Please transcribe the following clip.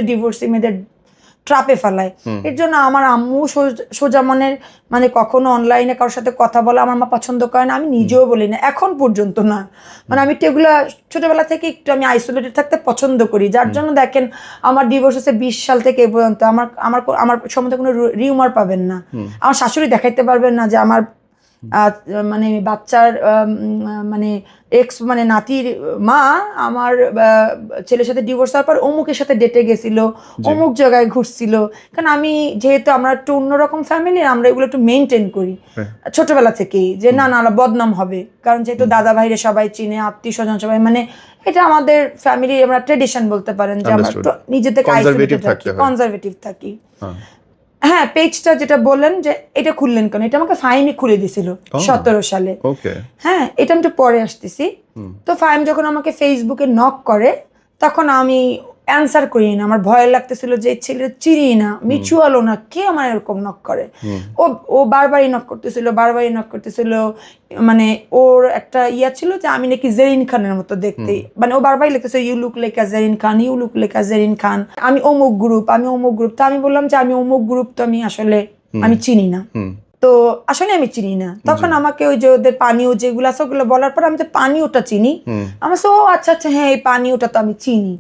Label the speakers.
Speaker 1: Divorcee মেয়েদের ট্রাপে ফেলায়। এর জন্য আমার আম্মু সোজা মনের, মানে কখনো অনলাইনে কারোর সাথে কথা বলা আমার মা পছন্দ করে না, আমি নিজেও বলি না এখন পর্যন্ত না। মানে আমি তো এগুলো ছোটবেলা থেকে একটু আমি আইসোলেটেড থাকতে পছন্দ করি, যার জন্য দেখেন আমার ডিভোর্স হচ্ছে 20 সাল থেকে এ পর্যন্ত আমার আমার আমার সম্বন্ধে কোনো রিউমার পাবেন না। আমার শাশুড়ি দেখাইতে পারবেন না যে আমার মানে বাচ্চার মানে এক্স মানে নাতির মা আমার ছেলের সাথে ডিভোর্স হওয়ার পর অমুকের সাথে ডেটে গেছিল, অমুক জায়গায় ঘুরছিল। কারণ আমি যেহেতু আমরা একটু অন্যরকম ফ্যামিলি, আমরা এগুলো একটু মেনটেন করি ছোটবেলা থেকেই, যে না না বদনাম হবে। কারণ যেহেতু দাদা ভাইরে সবাই চিনে, আত্মীয় স্বজন সবাই, মানে এটা আমাদের ফ্যামিলি, আমরা ট্রেডিশন বলতে পারেন যে আমরা নিজে থেকে কনজারভেটিভ থাকি। হ্যাঁ, পেজটা যেটা বললেন যে এটা খুললেন কেন, এটা আমাকে ফাহিমি খুলে দিয়েছিল 17 সালে। হ্যাঁ, এটা আমি একটু পরে আসতেছি। তো ফাহিম যখন আমাকে ফেসবুকে নক করে তখন আমি অ্যান্সার করি না, আমার ভয় লাগতেছিল যে ছেলে চিনি না, মিচুয়ালও না, কে আমার এরকম নক করে। ও বারবারই নক করতেছিল, মানে ওর একটা ইয়া ছিল যে আমি নাকি জেরিন খানের মতো দেখতে, মানে ও বারবারই লিখতেছে you look like a Zerin Khan, you look like a Zerin Khan, আমি অমুক গ্রুপ। তো আমি বললাম যে আমি অমুক গ্রুপ তো আমি আসলে আমি চিনি না, তো আসলে আমি চিনি না। তখন আমাকে ওই যে ওদের পানীয় যেগুলো আছে ওগুলো বলার পর আমি তো পানীয়টা চিনি, আমার ও আচ্ছা আচ্ছা হ্যাঁ এই পানীয়টা তো আমি চিনি।